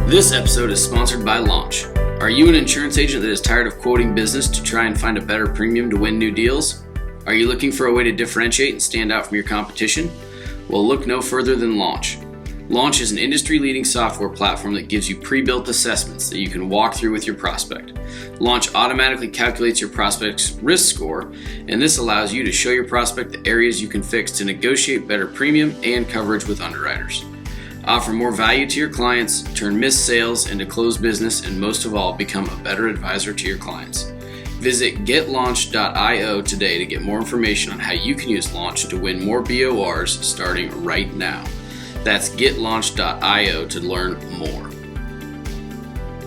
This episode is sponsored by Launch. Are you an insurance agent that is tired of quoting business to try and find a better premium to win new deals? Are you looking for a way to differentiate and stand out from your competition? Well, look no further than Launch. Launch is an industry-leading software platform that gives you pre-built assessments that you can walk through with your prospect. Launch automatically calculates your prospect's risk score, and this allows you to show your prospect the areas you can fix to negotiate better premium and coverage with underwriters. Offer more value to your clients, turn missed sales into closed business, and most of all, become a better advisor to your clients. Visit getlaunch.io today to get more information on how you can use Launch to win more BORs starting right now. That's getlaunch.io to learn more.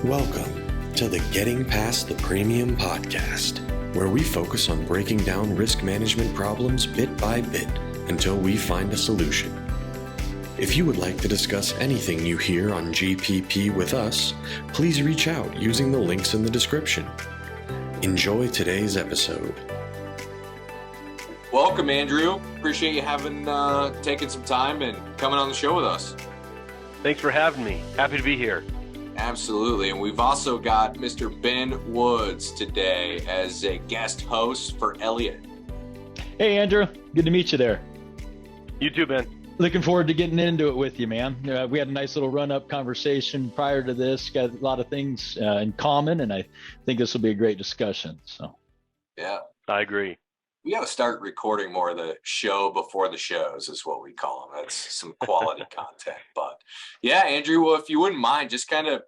Welcome to the Getting Past the Premium podcast, where we focus on breaking down risk management problems bit by bit until we find a solution. If you would like to discuss anything you hear on GPP with us, please reach out using the links in the description. Enjoy today's episode. Welcome, Andrew. Appreciate you having taken some time and coming on the show with us. Thanks for having me. Happy to be here. Absolutely. And we've also got Mr. Ben Woods today as a guest host for Elliot. Hey, Andrew. Good to meet you there. You too, Ben. Looking forward to getting into it with you, man. We had a nice little run-up conversation prior to this. Got a lot of things in common, and I think this will be a great discussion. So, yeah, I agree. We got to start recording more of the show before the shows is what we call them. That's some quality content. But yeah, Andrew, well, if you wouldn't mind, just kind of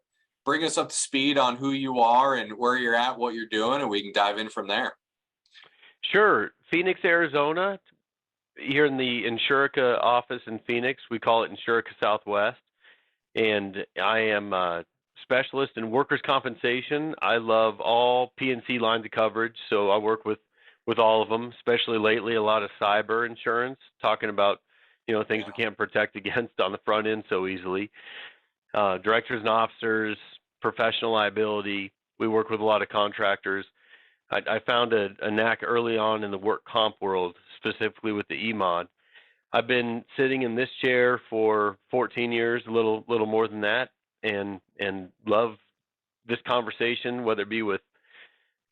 bring us up to speed on who you are and where you're at, what you're doing, and we can dive in from there. Sure. Phoenix, Arizona, here in the INSURICA office in Phoenix. We call it INSURICA Southwest. And I am a specialist in workers' compensation. I love all P&C lines of coverage, so I work with all of them, especially lately, a lot of cyber insurance, talking about, things we can't protect against on the front end so easily. Directors and officers, professional liability. We work with a lot of contractors. I found a knack early on in the work comp world, specifically with the E-Mod. I've been sitting in this chair for 14 years, a little more than that, and love this conversation, whether it be with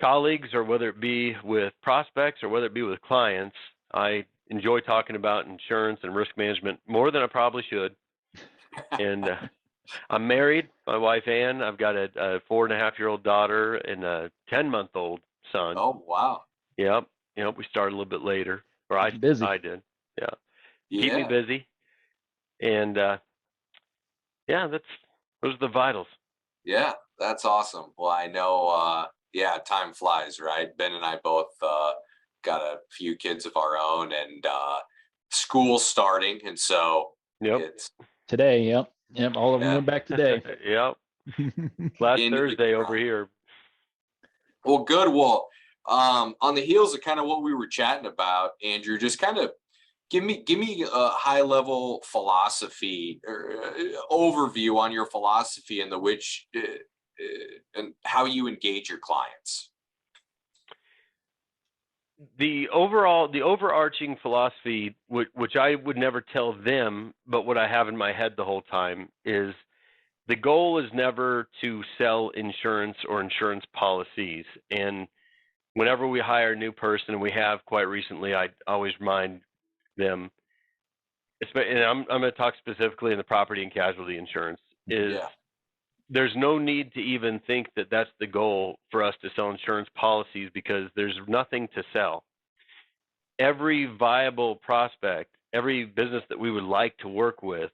colleagues or whether it be with prospects or whether it be with clients. I enjoy talking about insurance and risk management more than I probably should. And I'm married, my wife Ann. I've got a 4.5-year-old daughter and a 10-month-old son. Oh, wow. Yep. We started a little bit later. Or I did. Yeah. Keep me busy. And those are the vitals. Yeah, that's awesome. Well, I know time flies, right? Ben and I both got a few kids of our own, and school starting, and so it's today. Yep. All of them went back today. Yep. Last Thursday over here. Well, good. Well, on the heels of kind of what we were chatting about, Andrew, just kind of give me a high level philosophy or overview on your philosophy and and how you engage your clients. The overarching philosophy, which I would never tell them, but what I have in my head the whole time, is the goal is never to sell insurance or insurance policies. And whenever we hire a new person, and we have quite recently, I always remind them, and I'm going to talk specifically in the property and casualty insurance, there's no need to even think that that's the goal for us to sell insurance policies, because there's nothing to sell. Every viable prospect, every business that we would like to work with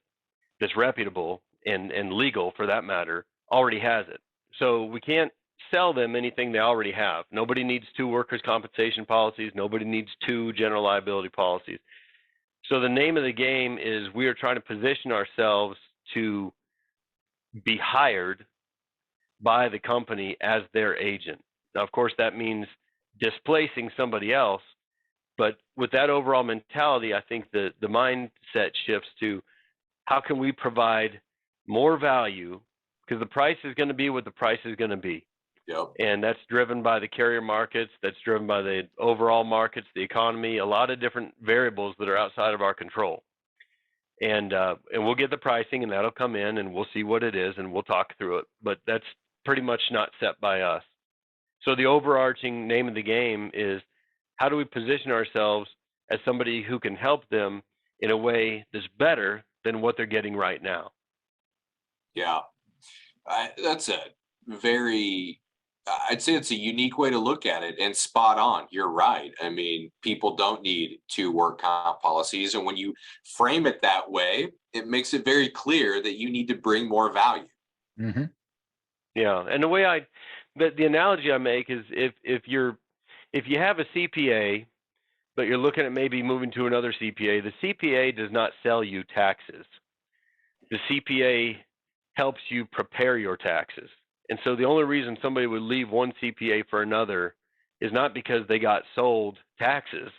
that's reputable and legal for that matter, already has it. So we can't sell them anything they already have. Nobody needs 2 workers' compensation policies. Nobody needs 2 general liability policies. So the name of the game is we are trying to position ourselves to be hired by the company as their agent. Now, of course, that means displacing somebody else, but with that overall mentality, I think the mindset shifts to how can we provide more value, because the price is going to be what the price is going to be. Yep. And that's driven by the carrier markets, that's driven by the overall markets, the economy, a lot of different variables that are outside of our control. and we'll get the pricing, and that'll come in, and we'll see what it is, and we'll talk through it. But that's pretty much not set by us. So the overarching name of the game is, how do we position ourselves as somebody who can help them in a way that's better than what they're getting right now? Yeah, that's a very, I'd say it's a unique way to look at it, and spot on. You're right. I mean, people don't need two work comp policies. And when you frame it that way, it makes it very clear that you need to bring more value. Mm-hmm. Yeah. And the way the analogy I make is if you have a CPA, but you're looking at maybe moving to another CPA, the CPA does not sell you taxes. The CPA helps you prepare your taxes. And so the only reason somebody would leave one CPA for another is not because they got sold taxes.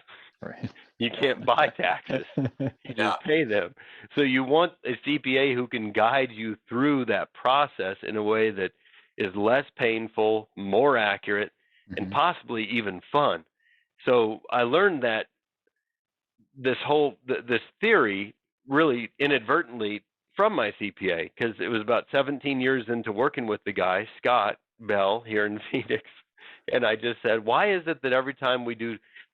Right. You can't buy taxes. You just pay them. So you want a CPA who can guide you through that process in a way that is less painful, more accurate, and possibly even fun. So I learned that this theory really inadvertently from my CPA, because it was about 17 years into working with the guy, Scott Bell, here in Phoenix. And I just said, why is it that every time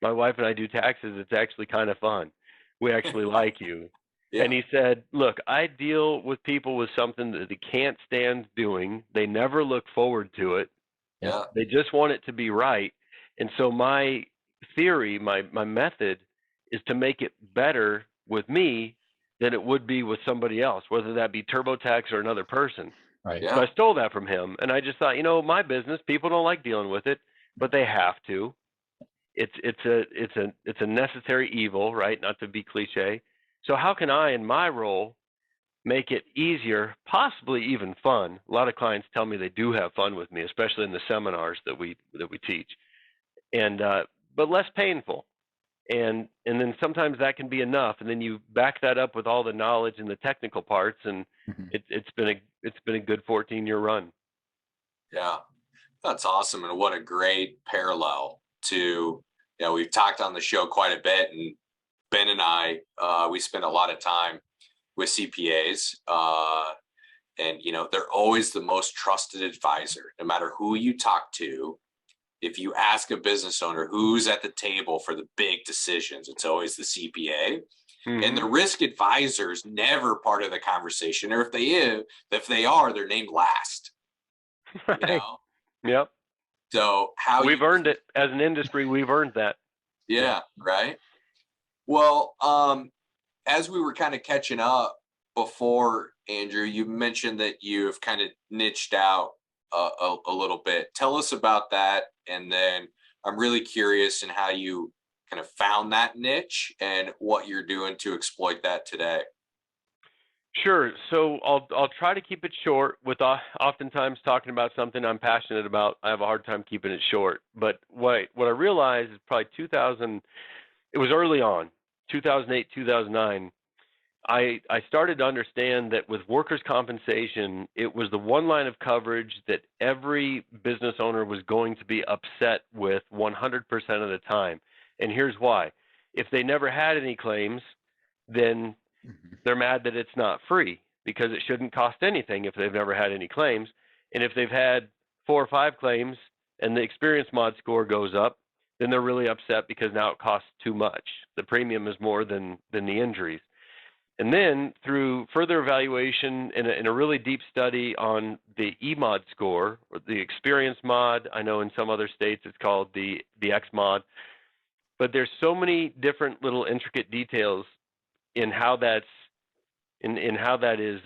my wife and I do taxes, it's actually kind of fun? We actually like you. Yeah. And he said, look, I deal with people with something that they can't stand doing. They never look forward to it. Yeah. They just want it to be right. And so my theory, my method is to make it better with me than it would be with somebody else, whether that be TurboTax or another person. Right. Yeah. So I stole that from him, and I just thought, my business, people don't like dealing with it, but they have to. It's a necessary evil, right? Not to be cliche. So how can I, in my role, make it easier, possibly even fun? A lot of clients tell me they do have fun with me, especially in the seminars that we teach, and but less painful. And then sometimes that can be enough, and then you back that up with all the knowledge and the technical parts, and it's been a good 14-year run. Yeah, that's awesome, and what a great parallel to, we've talked on the show quite a bit, and Ben and I, we spend a lot of time with CPAs, and they're always the most trusted advisor, no matter who you talk to. If you ask a business owner who's at the table for the big decisions, it's always the CPA. And the risk advisor is never part of the conversation, or if they are, they're named last. Right. Yep. So we've earned it as an industry. We've earned that. Yeah. Right. Well, as we were kind of catching up before, Andrew, you mentioned that you've kind of niched out a little bit. Tell us about that. And then I'm really curious in how you kind of found that niche and what you're doing to exploit that today. Sure. So I'll try to keep it short. With oftentimes talking about something I'm passionate about, I have a hard time keeping it short. But what I realized is probably it was early on, 2008, 2009. I started to understand that with workers' compensation, it was the one line of coverage that every business owner was going to be upset with 100% of the time. And here's why. If they never had any claims, then they're mad that it's not free, because it shouldn't cost anything if they've never had any claims. And if they've had 4 or 5 claims and the Experience Mod score goes up, then they're really upset because now it costs too much. The premium is more than the injuries. And then through further evaluation in a really deep study on the E-Mod score, or the Experience Mod, I know in some other states it's called the X-Mod, but there's so many different little intricate details in how that is,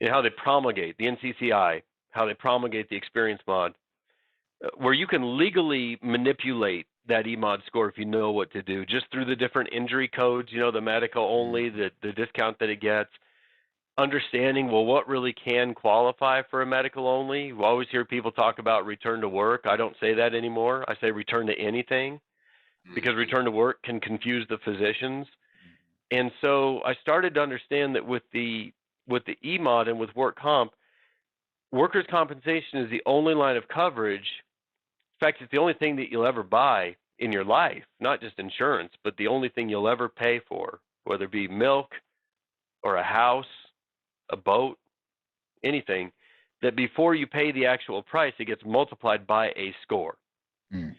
in how they promulgate the NCCI, how they promulgate the Experience Mod, where you can legally manipulate that E-Mod score if you know what to do, just through the different injury codes, the medical only, the discount that it gets, understanding, well, what really can qualify for a medical only. We always hear people talk about return to work. I don't say that anymore. I say return to anything, because return to work can confuse the physicians. And so I started to understand that with the E-Mod and with work comp, workers' compensation is the only line of coverage. In fact, it's the only thing that you'll ever buy in your life, not just insurance, but the only thing you'll ever pay for, whether it be milk or a house, a boat, anything, that before you pay the actual price, it gets multiplied by a score, the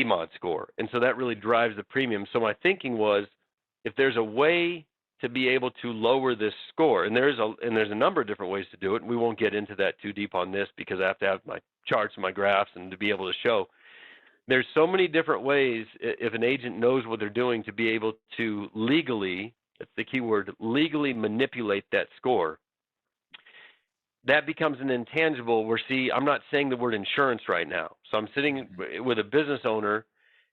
EMOD score. And so that really drives the premium. So my thinking was, if there's a way to be able to lower this score, and there's a number of different ways to do it, and we won't get into that too deep on this because I have to have my charts and my graphs and to be able to show. There's so many different ways, if an agent knows what they're doing, to be able to legally, that's the key word, legally manipulate that score. That becomes an intangible where, see, I'm not saying the word insurance right now. So I'm sitting with a business owner,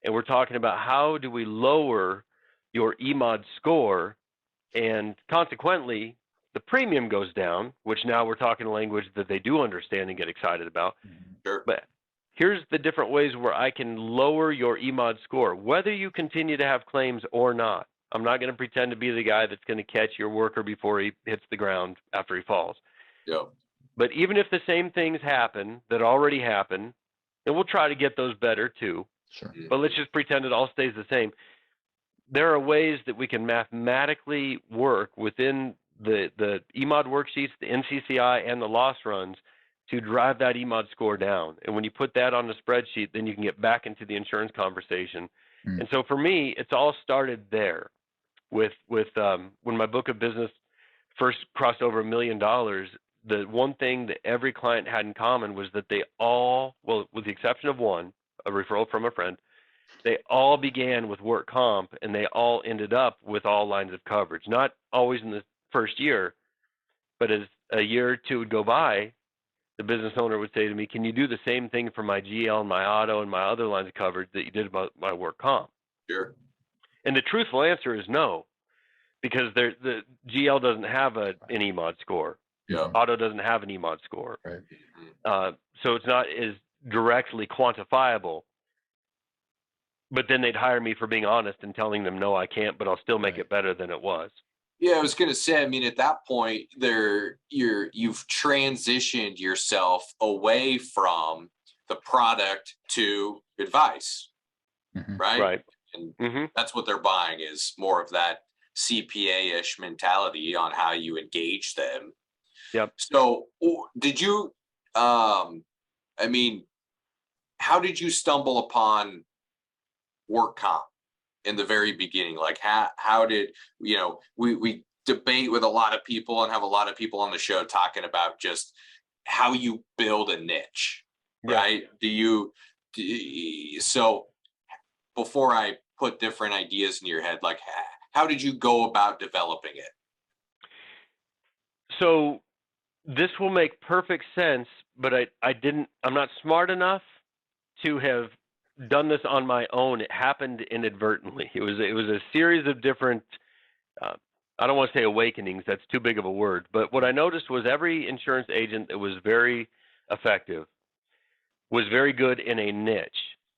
and we're talking about how do we lower your EMOD score, and consequently, the premium goes down, which now we're talking a language that they do understand and get excited about. Sure. But here's the different ways where I can lower your EMOD score, whether you continue to have claims or not. I'm not going to pretend to be the guy that's going to catch your worker before he hits the ground after he falls. Yeah. But even if the same things happen that already happen, and we'll try to get those better too, Sure. but let's just pretend it all stays the same. There are ways that we can mathematically work within the EMOD worksheets, the NCCI, and the loss runs to drive that EMOD score down. And when you put that on the spreadsheet, then you can get back into the insurance conversation. And so for me, it's all started there with when my book of business first crossed over $1 million. The one thing that every client had in common was that they all, well, with the exception of one, a referral from a friend, they all began with work comp, and they all ended up with all lines of coverage. Not always in the first year, but as a year or two would go by, the business owner would say to me, can you do the same thing for my GL and my auto and my other lines of coverage that you did about my work comp? Sure. And the truthful answer is no, because the GL doesn't have an EMOD score. Yeah. Auto doesn't have an EMOD score. Right. So it's not as directly quantifiable. But then they'd hire me for being honest and telling them, no, I can't, but I'll still make it better than it was. Yeah, I was going to say, I mean, at that point, you've transitioned yourself away from the product to advice, right? Right. And that's what they're buying, is more of that CPA-ish mentality on how you engage them. Yep. So did you, I mean, how did you stumble upon work comp in the very beginning? Like how did, you know, we debate with a lot of people and have a lot of people on the show talking about just how you build a niche, right? So before I put different ideas in your head, like how did you go about developing it? So this will make perfect sense, but I'm not smart enough to have done this on my own. It happened inadvertently. It was a series of different, I don't want to say awakenings, that's too big of a word, but what I noticed was every insurance agent that was very effective was very good in a niche.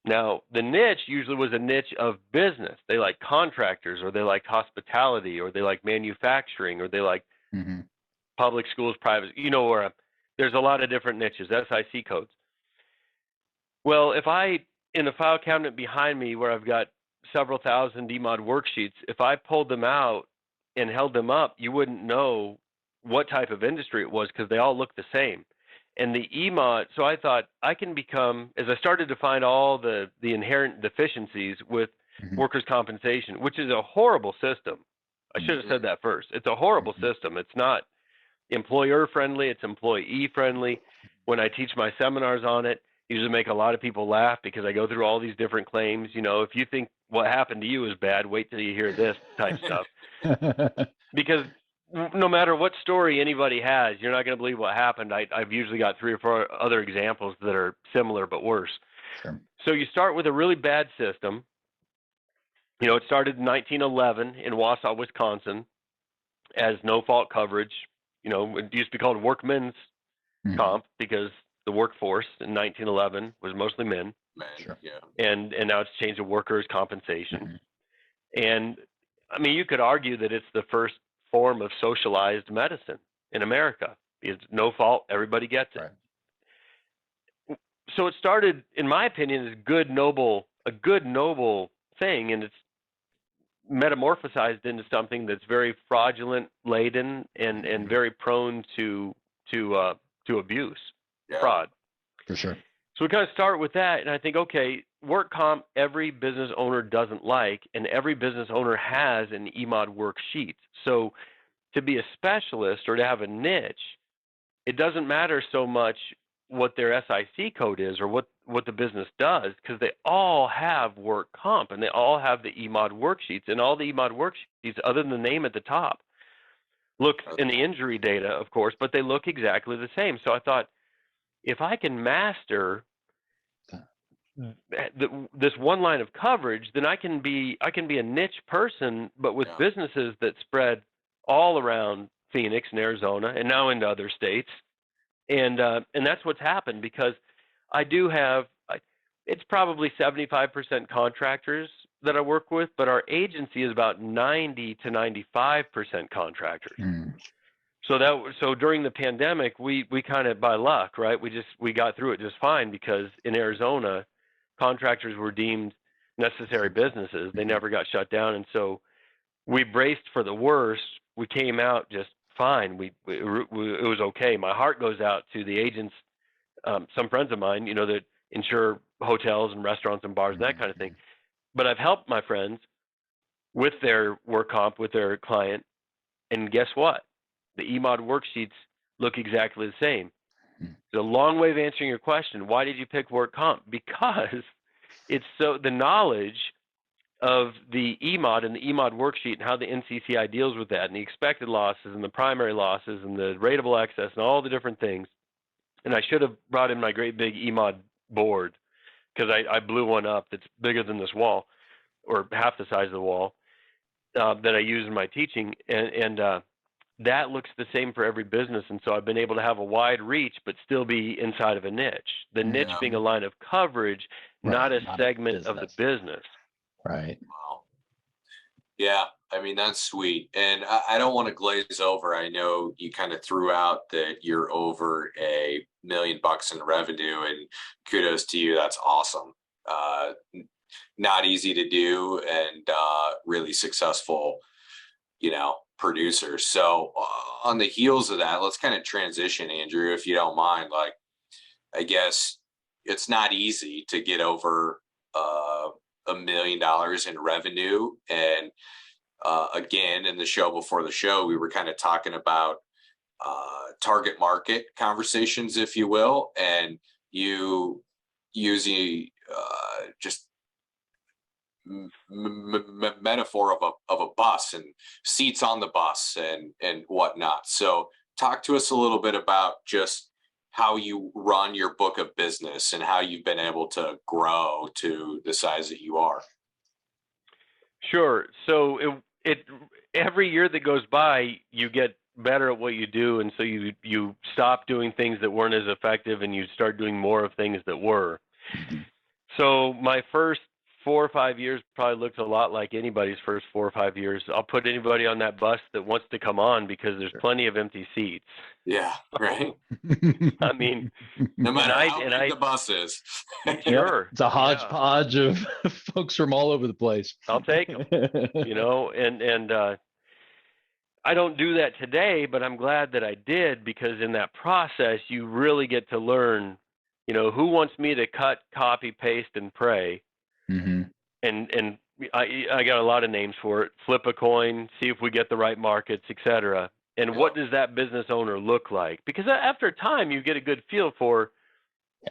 Now, the niche usually was a niche of business. They like contractors, or they like hospitality, or they like manufacturing, or they like public schools, private, where there's a lot of different niches, SIC codes. Well, if in the file cabinet behind me where I've got several thousand EMOD worksheets, if I pulled them out and held them up, you wouldn't know what type of industry it was because they all look the same. And the EMOD, so I thought I can become, as I started to find all the inherent deficiencies with workers' compensation, which is a horrible system. I should have said that first. It's a horrible system. It's not employer friendly, it's employee friendly. When I teach my seminars on it, usually make a lot of people laugh because I go through all these different claims. If you think what happened to you is bad, wait till you hear this type stuff. Because no matter what story anybody has, you're not going to believe what happened. I've usually got 3 or 4 other examples that are similar but worse. Sure. So you start with a really bad system. It started in 1911 in Wausau, Wisconsin as no-fault coverage. It used to be called workmen's comp because the workforce in 1911 was mostly men. Sure. Yeah. And now it's changed to workers' compensation. And I mean, you could argue that it's the first form of socialized medicine in America. It's no fault, everybody gets it. Right. So it started, in my opinion, as a good noble thing, and it's metamorphosized into something that's very fraudulent laden and very prone to abuse, fraud. For sure. So we kind of start with that, and I think, okay, work comp, every business owner doesn't like, and every business owner has an EMOD worksheet. So to be a specialist or to have a niche, it doesn't matter so much what their SIC code is or what the business does, because they all have work comp and they all have the EMOD worksheets, and all the EMOD worksheets, other than the name at the top, look in the injury data, of course, but they look exactly the same. So I thought, if I can master this one line of coverage, then I can be a niche person, but with businesses that spread all around Phoenix and Arizona and now into other states. And that's what's happened, because I do have, it's probably 75% contractors that I work with, but our agency is about 90 to 95% contractors. So during the pandemic, we kind of, by luck, right, we got through it just fine, because in Arizona, contractors were deemed necessary businesses. They never got shut down, and so we braced for the worst. We came out just fine. It was okay. My heart goes out to the agents, some friends of mine, that insure hotels and restaurants and bars, that kind of thing. But I've helped my friends with their work comp, with their client, and guess what? The EMOD worksheets look exactly the same. It's a long way of answering your question. Why did you pick work comp? Because it's the knowledge of the EMOD and the EMOD worksheet and how the NCCI deals with that, and the expected losses and the primary losses and the rateable excess and all the different things. And I should have brought in my great big EMOD board, because I blew one up that's bigger than this wall, or half the size of the wall, that I use in my teaching. And that looks the same for every business. And so I've been able to have a wide reach, but still be inside of a niche. The niche being a line of coverage, not a segment of the business. Right. Wow. Yeah. I mean, that's sweet. And I don't want to glaze over. I know you kind of threw out that you're over $1 million in revenue, and kudos to you. That's awesome. Not easy to do, and really successful, producers. So on the heels of that, let's kind of transition, Andrew, if you don't mind. Like, I guess it's not easy to get over $1 million in revenue. And again, in the show before the show, we were kind of talking about target market conversations, if you will, and you using just metaphor of a bus and seats on the bus and whatnot. So talk to us a little bit about just how you run your book of business and how you've been able to grow to the size that you are. Sure. So every year that goes by, you get better at what you do, and so you stop doing things that weren't as effective, and you start doing more of things that were. So my first 4 or 5 years probably looked a lot like anybody's first 4 or 5 years. I'll put anybody on that bus that wants to come on, because there's plenty of empty seats. Yeah, right. I mean, no matter how big the bus is. Sure. It's a hodgepodge of folks from all over the place. I'll take them, and I don't do that today, but I'm glad that I did, because in that process, you really get to learn, who wants me to cut, copy, paste, and pray. And I got a lot of names for it. Flip a coin, see if we get the right markets, etc. And what does that business owner look like? Because after a time, you get a good feel for,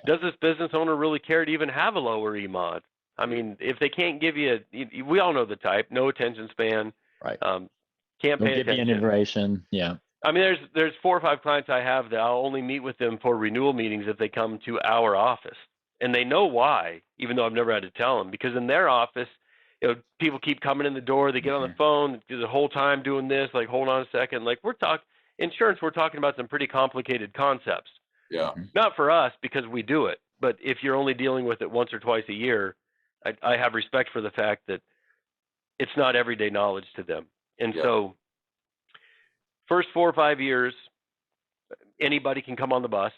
does this business owner really care to even have a lower EMOD? I mean, if they can't give you, we all know the type, no attention span, right? Can't Don't pay give attention. you information. Yeah. I mean, there's 4 or 5 clients I have that I'll only meet with them for renewal meetings if they come to our office. And they know why, even though I've never had to tell them, because in their office, people keep coming in the door. They get on the phone the whole time doing this. Like, hold on a second. Like, we're talking about some pretty complicated concepts. Yeah. Not for us, because we do it. But if you're only dealing with it once or twice a year, I have respect for the fact that it's not everyday knowledge to them. And so first 4 or 5 years, anybody can come on the bus.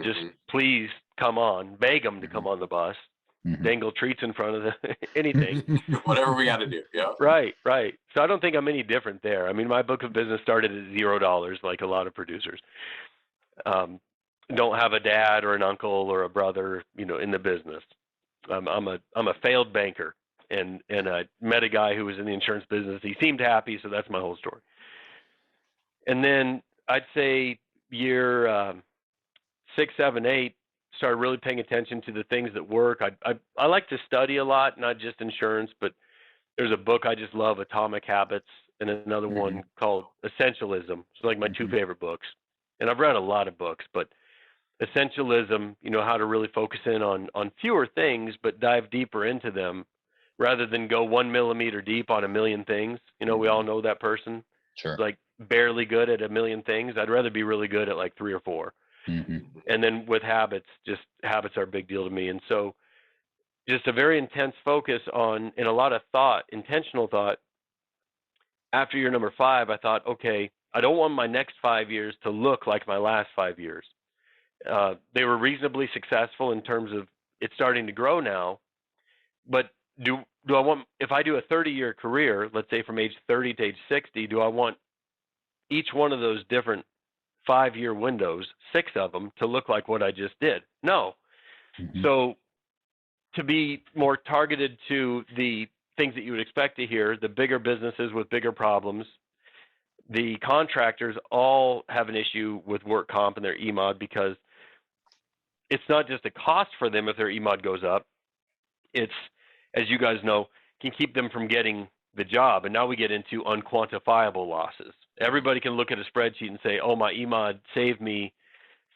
Just please come on, beg them to come on the bus. dangle treats in front of the anything. Whatever we got to do. Yeah. Right. So I don't think I'm any different there. I mean, my book of business started at $0, like a lot of producers. Don't have a dad or an uncle or a brother, in the business. I'm a failed banker, and I met a guy who was in the insurance business. He seemed happy, so that's my whole story. And then I'd say year 6, 7, 8, started really paying attention to the things that work. I like to study a lot, not just insurance, but there's a book I just love, Atomic Habits, and another one called Essentialism. It's like my two favorite books. And I've read a lot of books, but Essentialism, how to really focus in on fewer things, but dive deeper into them rather than go 1 millimeter deep on a million things. We all know that person. Sure. Like barely good at a million things. I'd rather be really good at like 3 or 4. And then with habits, just habits are a big deal to me. And so just a very intense focus on, and a lot of thought, intentional thought. After year number 5, I thought, okay, I don't want my next 5 years to look like my last 5 years. They were reasonably successful in terms of it's starting to grow now. But do I want, if I do a 30-year career, let's say from age 30 to age 60, do I want each one of those different 5-year windows, 6 of them, to look like what I just did? No. So to be more targeted to the things that you would expect to hear, the bigger businesses with bigger problems, the contractors all have an issue with work comp and their EMOD, because it's not just a cost for them if their EMOD goes up. It's, as you guys know, can keep them from getting the job. And now we get into unquantifiable losses. Everybody can look at a spreadsheet and say, oh, my EMOD saved me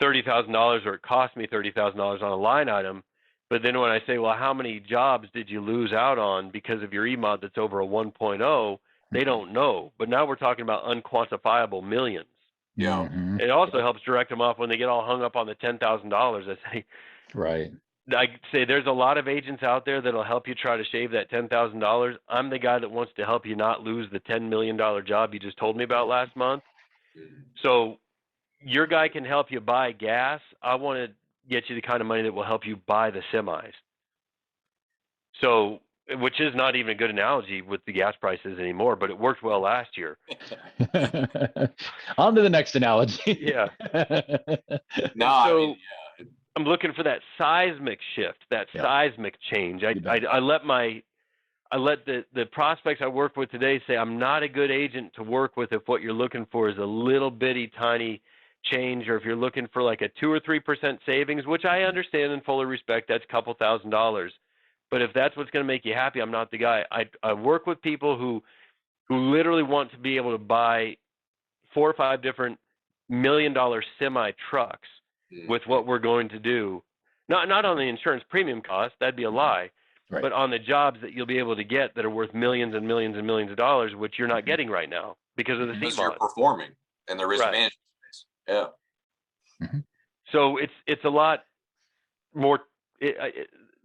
$30,000 or it cost me $30,000 on a line item. But then when I say, well, how many jobs did you lose out on because of your EMOD that's over a 1.0, they don't know. But now we're talking about unquantifiable millions. Yeah. It also helps direct them off when they get all hung up on the $10,000. I say, Right. I say there's a lot of agents out there that'll help you try to shave that $10,000. I'm the guy that wants to help you not lose the $10 million job you just told me about last month. So your guy can help you buy gas. I want to get you the kind of money that will help you buy the semis. So, which is not even a good analogy with the gas prices anymore, but it worked well last year. On to the next analogy. Yeah. No, So, I mean, yeah. I'm looking for that seismic shift, that seismic change. I let the prospects I work with today say, I'm not a good agent to work with if what you're looking for is a little bitty tiny change, or if you're looking for like a 2 or 3% savings, which I understand and fully respect, that's a couple $1,000s. But if that's what's going to make you happy, I'm not the guy. I work with people who literally want to be able to buy 4 or 5 different $1 million semi trucks with what we're going to do. Not on the insurance premium cost, that'd be a lie, but on the jobs that you'll be able to get that are worth millions and millions and millions of dollars, which you're not getting right now because of the Because CMOD. you're performing in the risk management space. Yeah. So it's a lot more.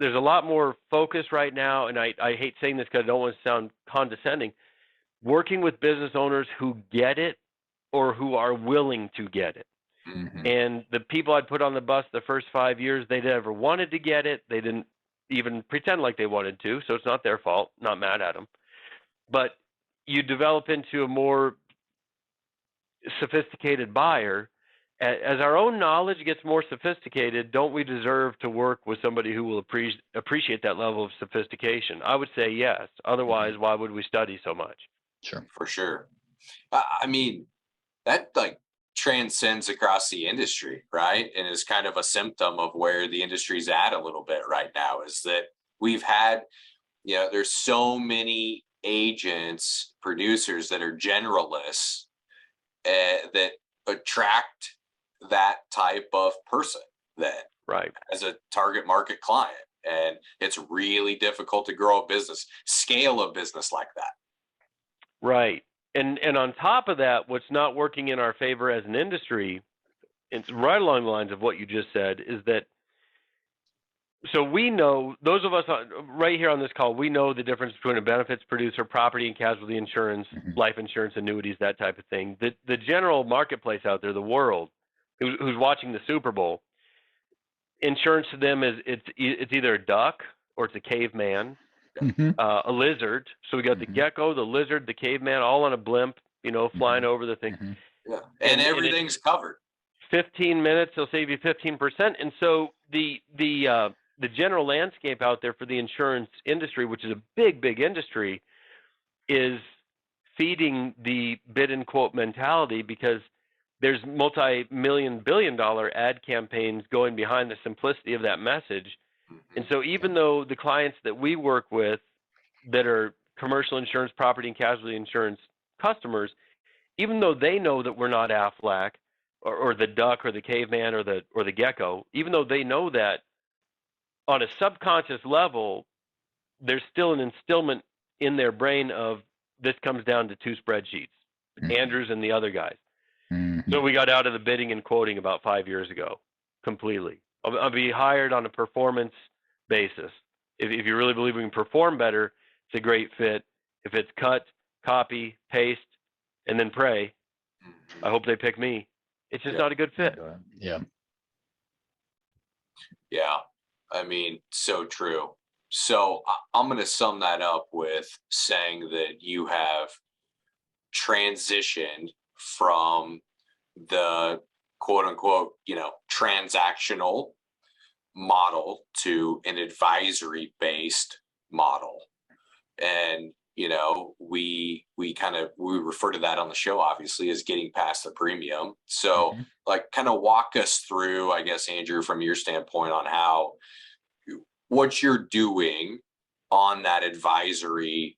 There's a lot more focus right now, and I hate saying this because I don't want to sound condescending. Working with business owners who get it or who are willing to get it. And the people I'd put on the bus the first 5 years, they never wanted to get it. They didn't even pretend like they wanted to, so it's not their fault. Not mad at them. But you develop into a more sophisticated buyer. As our own knowledge gets more sophisticated, don't we deserve to work with somebody who will appreciate that level of sophistication? I would say yes. Otherwise, why would we study so much? Sure. For sure. I mean, that like transcends across the industry, right? And is kind of a symptom of where the industry's at a little bit right now, is that we've had, there's so many agents, producers that are generalists that attract that type of person that as a target market client. And it's really difficult to grow a business, scale a business like that. Right. And on top of that, what's not working in our favor as an industry, it's right along the lines of what you just said, is that, so we know, those of us right here on this call, we know the difference between a benefits producer, property and casualty insurance, life insurance, annuities, that type of thing. The general marketplace out there, the world, who's watching the Super Bowl, insurance to them is it's either a duck or it's a caveman, Mhm. a lizard. So we got the Mhm. gecko, the lizard, the caveman, all on a blimp, flying over the thing. Mhm. Yeah. And Everything's covered. 15 minutes, they'll save you 15%. And so the general landscape out there for the insurance industry, which is a big, big industry, is feeding the bid and quote mentality, because there's multi-million, billion-dollar ad campaigns going behind the simplicity of that message. And so even though the clients that we work with that are commercial insurance, property and casualty insurance customers, even though they know that we're not Aflac or the duck or the caveman or the gecko, even though they know that, on a subconscious level, there's still an instillment in their brain of this comes down to two spreadsheets, Andrews and the other guys. So we got out of the bidding and quoting about 5 years ago, completely. I'll be hired on a performance basis. If you really believe we can perform better, it's a great fit. If it's cut, copy, paste, and then pray, I hope they pick me. It's just not a good fit. Yeah. Yeah. I mean, so true. So I'm going to sum that up with saying that you have transitioned from the quote unquote, transactional model to an advisory based model. And, we refer to that on the show, obviously, as getting past the premium. So kind of walk us through, I guess, Andrew, from your standpoint on what you're doing on that advisory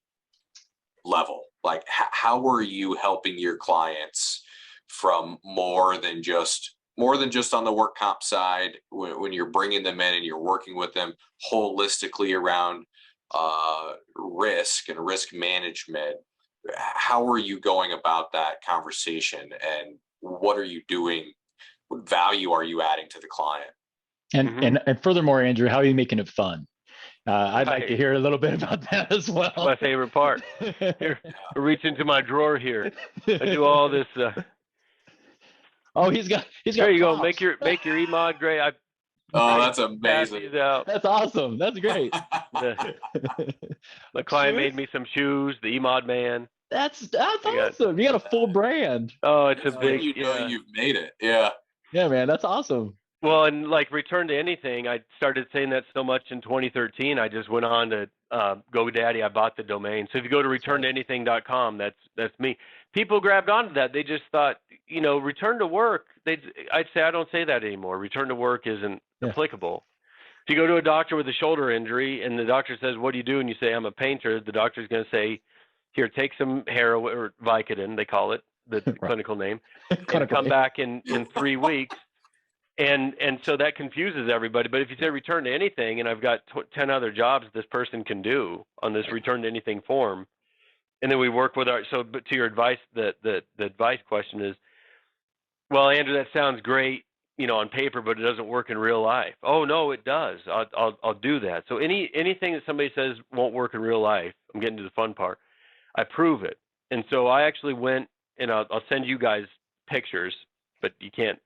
level. Like, how are you helping your clients from more than just on the work comp side, when you're bringing them in and you're working with them holistically around risk and risk management? How are you going about that conversation, and what are you doing? What value are you adding to the client? And furthermore, Andrew, how are you making it fun? I'd like to hear a little bit about that as well. My favorite part. Here, reach into my drawer here. I do all this. Oh, he's got. There you props. go. Make your E-mod gray. That's amazing. That's awesome. That's great. My client made me some shoes. The E-mod man. That's awesome. You got a full brand. Oh, it's That's a big. You've made it. Yeah. Yeah, man. That's awesome. Well, and like return to anything, I started saying that so much in 2013. I just went on to GoDaddy. I bought the domain. So if you go to returntoanything.com, that's me. People grabbed onto that. They just thought, return to work. I'd say I don't say that anymore. Return to work isn't applicable. If you go to a doctor with a shoulder injury and the doctor says, "What do you do?" and you say, "I'm a painter," the doctor's going to say, "Here, take some heroin or Vicodin," they call it, the clinical name, and come back in 3 weeks. And so that confuses everybody. But if you say return to anything, and I've got 10 other jobs this person can do on this return to anything form, and then we work with but to your advice, the advice question is, well, Andrew, that sounds great, on paper, but it doesn't work in real life. Oh no, it does. I'll do that. So anything that somebody says won't work in real life, I'm getting to the fun part, I prove it. And so I actually went, and I'll send you guys pictures, but you can't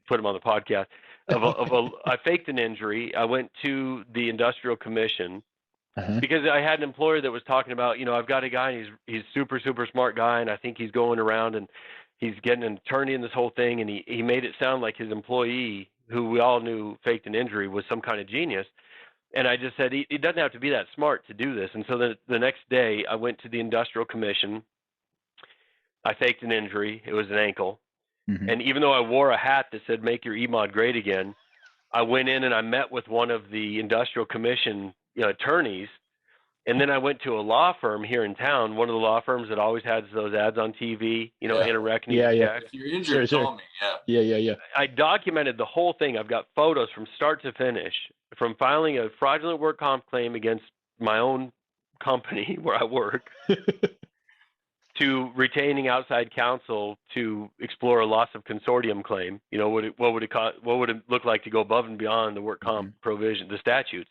put them on the podcast. I faked an injury. I went to the industrial commission because I had an employer that was talking about, I've got a guy, and he's super, super smart guy, and I think he's going around and he's getting an attorney in this whole thing, and he made it sound like his employee, who we all knew faked an injury, was some kind of genius. And I just said, he doesn't have to be that smart to do this. And so the next day, I went to the industrial commission. I faked an injury. It was an ankle. And even though I wore a hat that said, "Make your E-mod great again," I went in and I met with one of the industrial commission attorneys. And then I went to a law firm here in town, one of the law firms that always has those ads on TV, Interreckoning. If you're injured, call me. Yeah. I documented the whole thing. I've got photos from start to finish, from filing a fraudulent work comp claim against my own company where I work, to retaining outside counsel to explore a loss of consortium claim. What would it look like to go above and beyond the work comp provision, the statutes?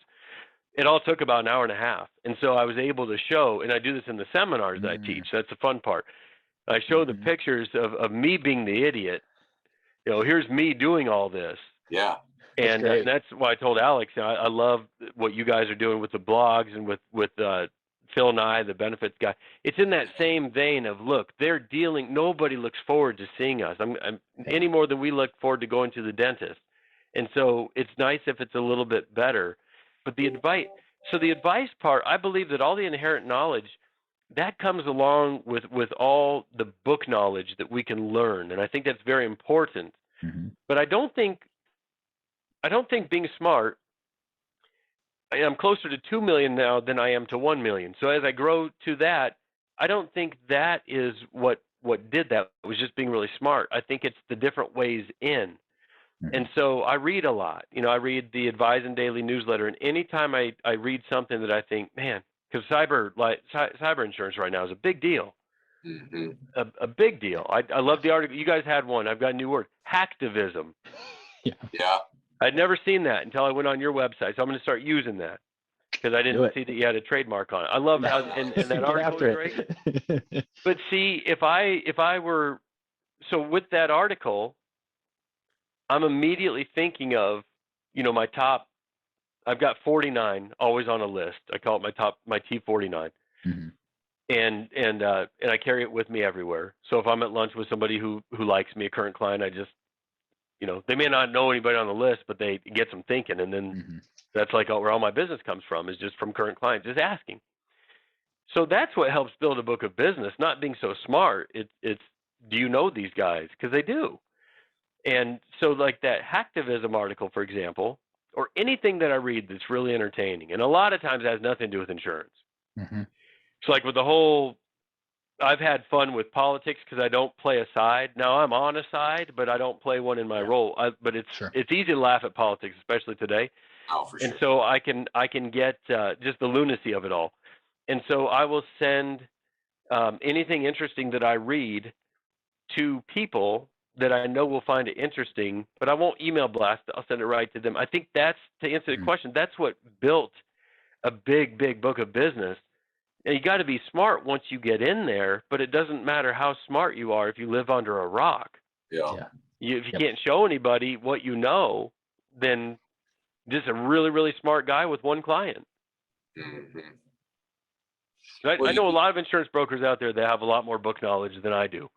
It all took about an hour and a half. And so I was able to show, and I do this in the seminars that I teach. That's the fun part. I show the pictures of me being the idiot. Here's me doing all this. Yeah. And that's why I told Alex, I love what you guys are doing with the blogs and with Phil Nye, the benefits guy. It's in that same vein of, look, they're dealing. Nobody looks forward to seeing us any more than we look forward to going to the dentist. And so it's nice if it's a little bit better. But the advice part, I believe that all the inherent knowledge that comes along with all the book knowledge that we can learn, and I think that's very important. Mm-hmm. But I don't think being smart. I'm closer to 2 million now than I am to 1 million. So as I grow to that, I don't think that is what did that. It was just being really smart. I think it's the different ways in. Mm-hmm. And so I read a lot. I read the Advising Daily newsletter, and anytime I read something that I think, man, because cyber insurance right now is a big deal. Mm-hmm. A big deal. I love the article. You guys had one. I've got a new word, hacktivism. Yeah. I'd never seen that until I went on your website, so I'm going to start using that because I didn't see that you had a trademark on it. I love how and that article is great. But see, if I were with that article, I'm immediately thinking of my top. I've got 49 always on a list. I call it my T49, mm-hmm. and I carry it with me everywhere. So if I'm at lunch with somebody who likes me, a current client, I just they may not know anybody on the list, but they get them thinking. And then mm-hmm. that's like where all my business comes from, is just from current clients, just asking. So that's what helps build a book of business, not being so smart. It's do you know these guys? Because they do. And so like that hacktivism article, for example, or anything that I read that's really entertaining, and a lot of times it has nothing to do with insurance. Mm-hmm. So like with the whole, I've had fun with politics because I don't play a side. Now I'm on a side, but I don't play one in my role. But it's easy to laugh at politics, especially today. Oh, for sure. And so I can get just the lunacy of it all. And so I will send anything interesting that I read to people that I know will find it interesting, but I won't email blast. I'll send it right to them. I think that's, to answer the question, that's what built a big, big book of business. And you got to be smart once you get in there, but it doesn't matter how smart you are if you live under a rock. Yeah. If you can't show anybody what you know, then just a really, really smart guy with one client. Mm-hmm. I know a lot of insurance brokers out there that have a lot more book knowledge than I do,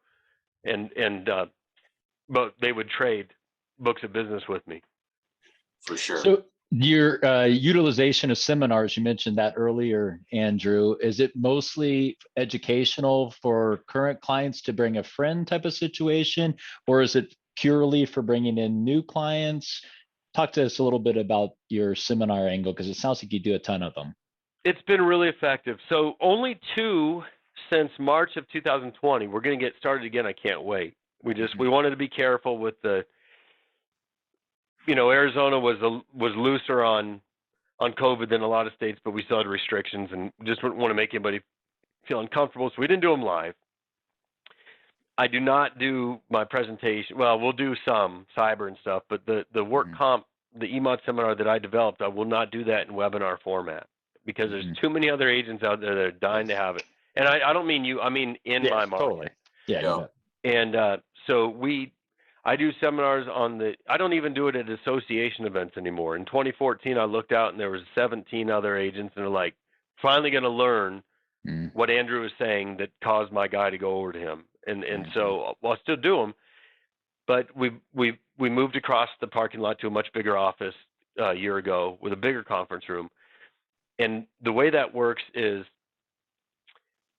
but they would trade books of business with me. For sure. So your utilization of seminars, you mentioned that earlier, Andrew. Is it mostly educational for current clients to bring a friend type of situation, or is it purely for bringing in new clients? Talk to us a little bit about your seminar angle, because it sounds like you do a ton of them. It's been really effective. So only 2 since March of 2020. We're going to get started again. I can't wait. We wanted to be careful with the, Arizona was looser on COVID than a lot of states, but we still had restrictions and just wouldn't want to make anybody feel uncomfortable. So we didn't do them live. I do not do my presentation. Well, we'll do some cyber and stuff, but the work comp, the EMOD seminar that I developed, I will not do that in webinar format because there's too many other agents out there that are dying to have it. And I don't mean you, I mean in my market. Totally. Yeah. And so I do seminars I don't even do it at association events anymore. In 2014, I looked out and there was 17 other agents, and they're like, finally going to learn what Andrew was saying that caused my guy to go over to him. And so I'll still do them, but we moved across the parking lot to a much bigger office a year ago with a bigger conference room. And the way that works is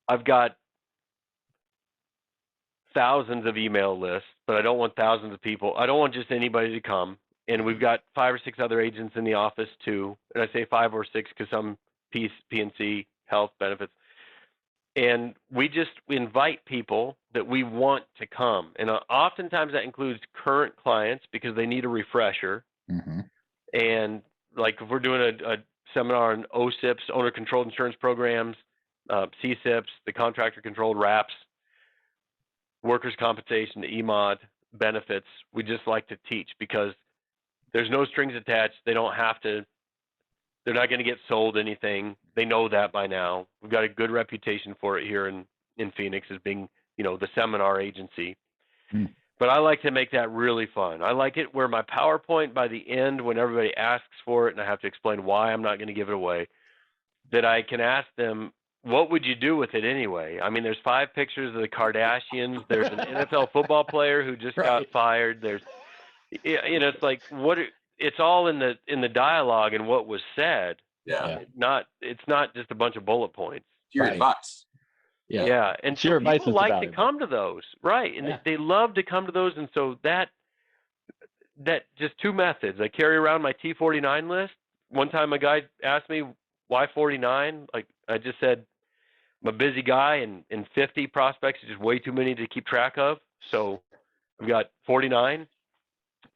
I've got thousands of email lists, but I don't want thousands of people. I don't want just anybody to come. And we've got 5 or 6 other agents in the office too. And I say 5 or 6 because some P&C, health, benefits. And we just invite people that we want to come. And oftentimes that includes current clients because they need a refresher. Mm-hmm. And like if we're doing a seminar on OSIPs, owner-controlled insurance programs, CSIPs, the contractor-controlled RAPs, workers' compensation, the EMOD, benefits, we just like to teach because there's no strings attached. They don't have to. They're not going to get sold anything. They know that by now. We've got a good reputation for it here in Phoenix as being, the seminar agency. But I like to make that really fun. I like it where my PowerPoint by the end, when everybody asks for it and I have to explain why I'm not going to give it away, that I can ask them, what would you do with it anyway? I mean, there's 5 pictures of the Kardashians. There's an NFL football player who just got fired. There's, it's like it's all in the dialogue and what was said. Yeah. It's not just a bunch of bullet points. Your advice. Yeah. And so people like to come to those, right? And they love to come to those. And so that just 2 methods. I carry around my T49 list. One time a guy asked me, why 49? Like I just said, I'm a busy guy and 50 prospects is just way too many to keep track of. So I've got 49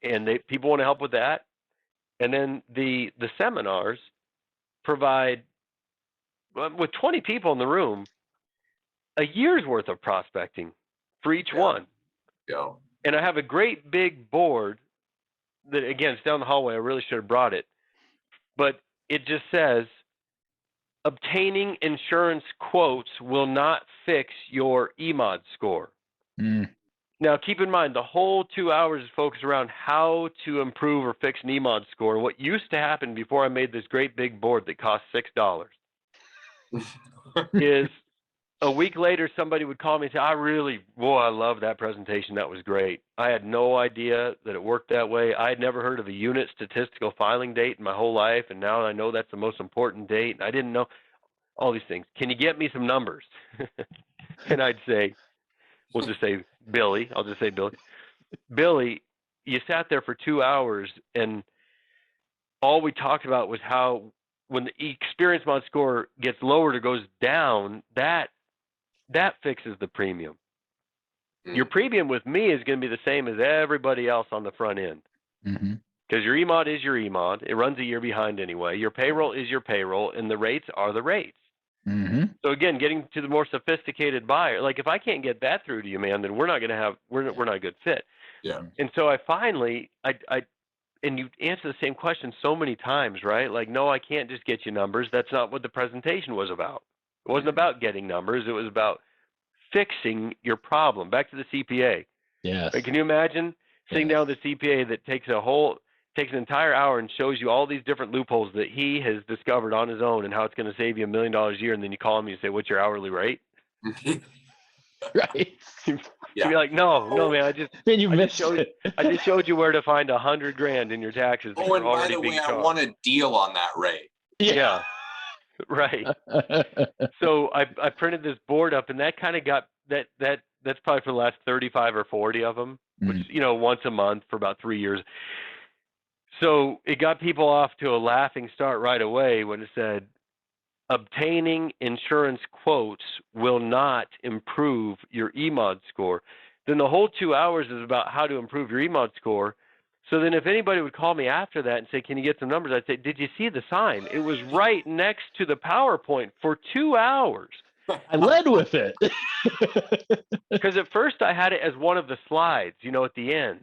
and people want to help with that. And then the seminars provide, with 20 people in the room, a year's worth of prospecting for each one. Yeah. And I have a great big board that, again, it's down the hallway. I really should have brought it. But it just says, obtaining insurance quotes will not fix your EMOD score. Now, keep in mind, the whole 2 hours is focused around how to improve or fix an EMOD score. What used to happen before I made this great big board that cost $6 is a week later, somebody would call me and say, I love that presentation. That was great. I had no idea that it worked that way. I had never heard of a unit statistical filing date in my whole life, and now I know that's the most important date. And I didn't know all these things. Can you get me some numbers? And I'd say, we'll just say Billy. I'll just say Billy. Billy, you sat there for 2 hours, and all we talked about was how when the Experience Mod score gets lowered or goes down, that fixes the premium. Your premium with me is going to be the same as everybody else on the front end. Because your EMOD is your EMOD. It runs a year behind anyway. Your payroll is your payroll, and the rates are the rates. So again, getting to the more sophisticated buyer, like if I can't get that through to you, man, then we're not a good fit. Yeah. And so I finally, and you answer the same question so many times, right? Like, no, I can't just get you numbers. That's not what the presentation was about. It wasn't about getting numbers. It was about fixing your problem. Back to the CPA. Yes. Right, can you imagine sitting down with a CPA that takes an entire hour and shows you all these different loopholes that he has discovered on his own and how it's going to save you $1 million a year, and then you call him and you say, what's your hourly rate? Right. You'd be like, no, man, I just showed you where to find $100,000 in your taxes. Oh, and by the way, I want a deal on that rate. Yeah. Right. So I printed this board up, and that kind of got that's probably for the last 35 or 40 of them, which, once a month for about 3 years. So it got people off to a laughing start right away when it said, obtaining insurance quotes will not improve your EMOD score. Then the whole 2 hours is about how to improve your EMOD score. So then if anybody would call me after that and say, can you get some numbers? I'd say, did you see the sign? It was right next to the PowerPoint for 2 hours. I led with it. Because at first I had it as one of the slides, at the end.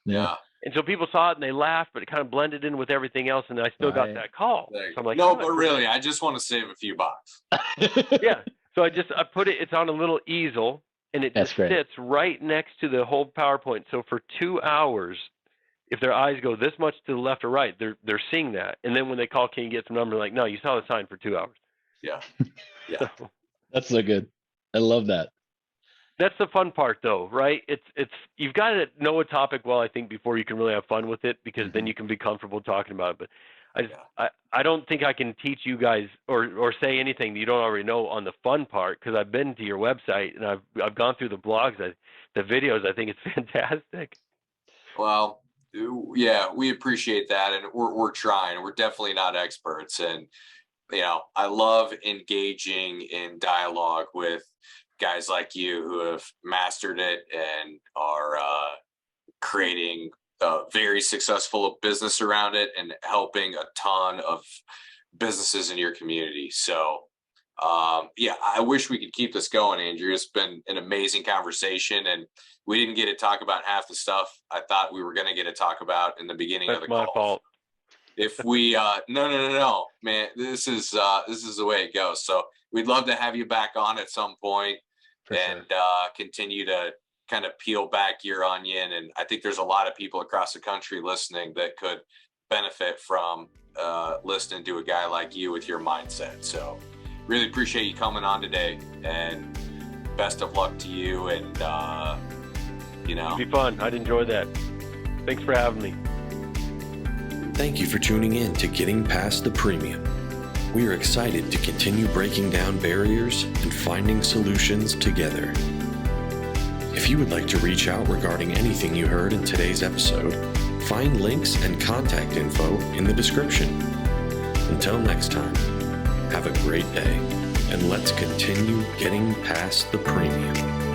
Yeah. And so people saw it and they laughed, but it kind of blended in with everything else, and I still got that call. So I'm like, no, but really, I just want to save a few bucks. Yeah. So I put it, it's on a little easel, and it just sits right next to the whole PowerPoint. So for 2 hours, if their eyes go this much to the left or right, they're seeing that. And then when they call, can you get some number? Like, no, you saw the sign for 2 hours. Yeah. So, that's so good. I love that. That's the fun part, though, right? It's you've got to know a topic well, I think, before you can really have fun with it, because then you can be comfortable talking about it. But I don't think I can teach you guys or say anything that you don't already know on the fun part, because I've been to your website and I've gone through the blogs, the videos. I think it's fantastic. Well, yeah, we appreciate that, and we're trying. We're definitely not experts, and I love engaging in dialogue with guys like you who have mastered it and are creating a very successful business around it and helping a ton of businesses in your community. So I wish we could keep this going, Andrew. It's been an amazing conversation, and we didn't get to talk about half the stuff I thought we were going to get to talk about in the beginning of the call. That's my fault. If we no, man, this is the way it goes. So we'd love to have you back on at some point. And continue to kind of peel back your onion. And I think there's a lot of people across the country listening that could benefit from listening to a guy like you with your mindset. So really appreciate you coming on today, and best of luck to you. And It'd be fun. I'd enjoy that. Thanks for having me. Thank you for tuning in to Getting Past the Premium. We are excited to continue breaking down barriers and finding solutions together. If you would like to reach out regarding anything you heard in today's episode, find links and contact info in the description. Until next time, have a great day, and let's continue getting past the premium.